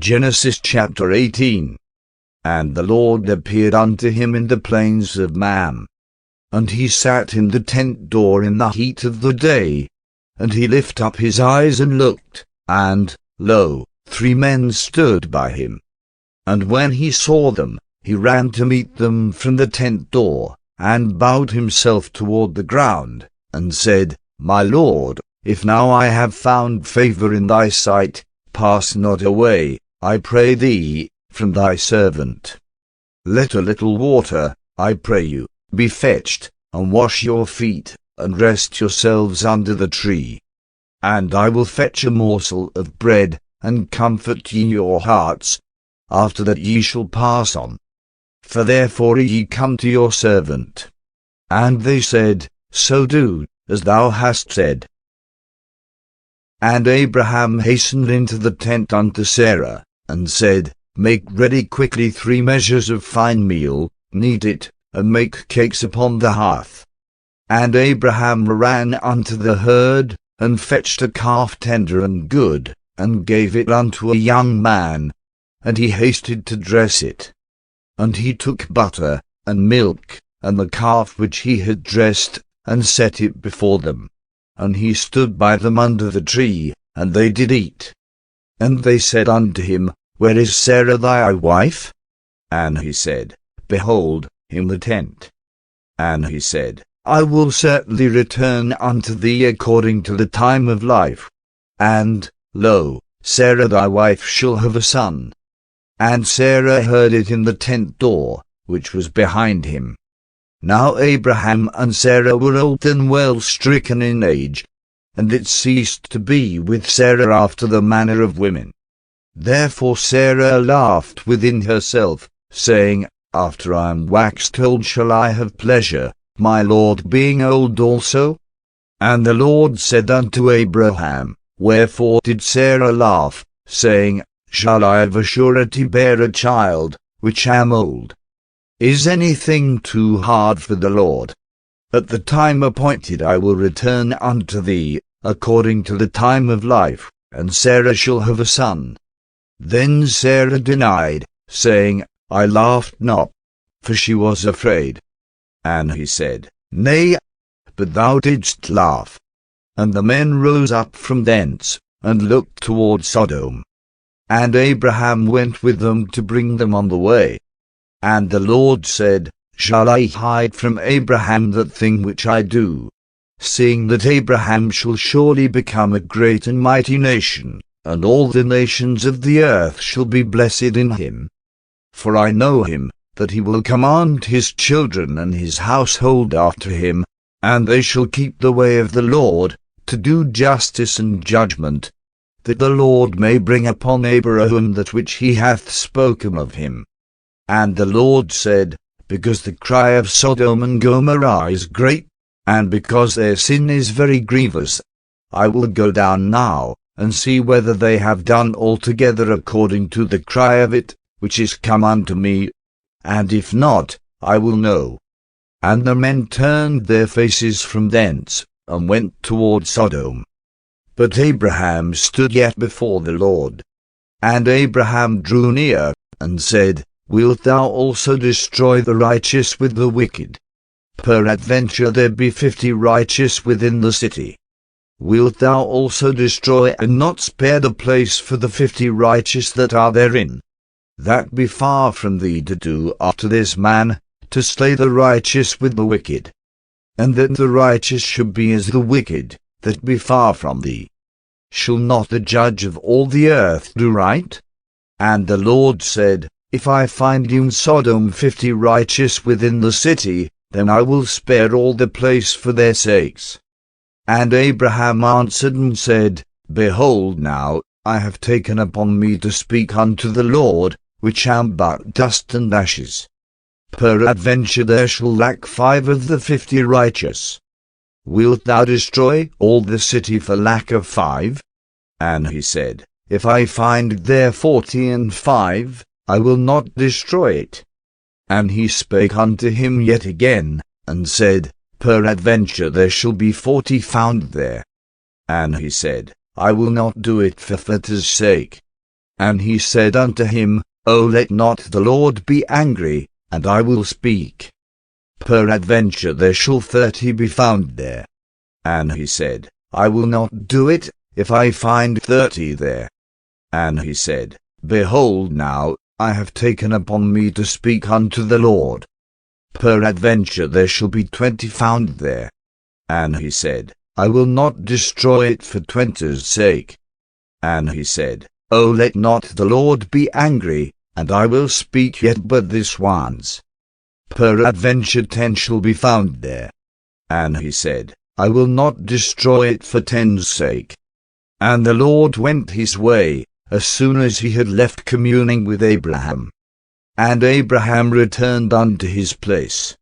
Genesis chapter 18. And the Lord appeared unto him in the plains of Mamre. And he sat in the tent door in the heat of the day. And he lifted up his eyes and looked, and, lo, 3 men stood by him. And when he saw them, he ran to meet them from the tent door, and bowed himself toward the ground, and said, My Lord, if now I have found favour in thy sight, pass not away, I pray thee, from thy servant. Let a little water, I pray you, be fetched, and wash your feet, and rest yourselves under the tree. And I will fetch a morsel of bread, and comfort ye your hearts, after that ye shall pass on. For therefore ye come to your servant. And they said, So do, as thou hast said. And Abraham hastened into the tent unto Sarah, and said, Make ready quickly 3 measures of fine meal, knead it, and make cakes upon the hearth. And Abraham ran unto the herd, and fetched a calf tender and good, and gave it unto a young man, and he hasted to dress it. And he took butter, and milk, and the calf which he had dressed, and set it before them. And he stood by them under the tree, and they did eat. And they said unto him, Where is Sarah thy wife? And he said, Behold, in the tent. And he said, I will certainly return unto thee according to the time of life. And, lo, Sarah thy wife shall have a son. And Sarah heard it in the tent door, which was behind him. Now Abraham and Sarah were old and well stricken in age, and it ceased to be with Sarah after the manner of women. Therefore Sarah laughed within herself, saying, After I am waxed old shall I have pleasure, my Lord being old also? And the Lord said unto Abraham, Wherefore did Sarah laugh, saying, Shall I of a surety bear a child, which am old? Is anything too hard for the Lord? At the time appointed I will return unto thee, according to the time of life, and Sarah shall have a son. Then Sarah denied, saying, I laughed not, for she was afraid. And he said, Nay, but thou didst laugh. And the men rose up from thence, and looked toward Sodom. And Abraham went with them to bring them on the way. And the Lord said, Shall I hide from Abraham that thing which I do? Seeing that Abraham shall surely become a great and mighty nation, and all the nations of the earth shall be blessed in him. For I know him, that he will command his children and his household after him, and they shall keep the way of the Lord, to do justice and judgment, that the Lord may bring upon Abraham that which he hath spoken of him. And the Lord said, Because the cry of Sodom and Gomorrah is great, and because their sin is very grievous, I will go down now, and see whether they have done altogether according to the cry of it, which is come unto me, and if not, I will know. And the men turned their faces from thence, and went toward Sodom. But Abraham stood yet before the Lord. And Abraham drew near, and said, Wilt thou also destroy the righteous with the wicked? Peradventure there be 50 righteous within the city. Wilt thou also destroy and not spare the place for the 50 righteous that are therein? That be far from thee to do after this man, to slay the righteous with the wicked. And that the righteous should be as the wicked, that be far from thee. Shall not the judge of all the earth do right? And the Lord said, If I find in Sodom 50 righteous within the city, then I will spare all the place for their sakes. And Abraham answered and said, Behold now, I have taken upon me to speak unto the Lord, which am but dust and ashes. Peradventure there shall lack 5 of the 50 righteous. Wilt thou destroy all the city for lack of 5? And he said, If I find there 45, I will not destroy it. And he spake unto him yet again, and said, Peradventure there shall be 40 found there. And he said, I will not do it for fetter's sake. And he said unto him, O let not the Lord be angry, and I will speak. Peradventure there shall 30 be found there. And he said, I will not do it, if I find 30 there. And he said, Behold now, I have taken upon me to speak unto the Lord. Peradventure there shall be 20 found there. And he said, I will not destroy it for 20's sake. And he said, O let not the Lord be angry, and I will speak yet but this once. Peradventure 10 shall be found there. And he said, I will not destroy it for 10's sake. And the Lord went his way, as soon as he had left communing with Abraham. And Abraham returned unto his place.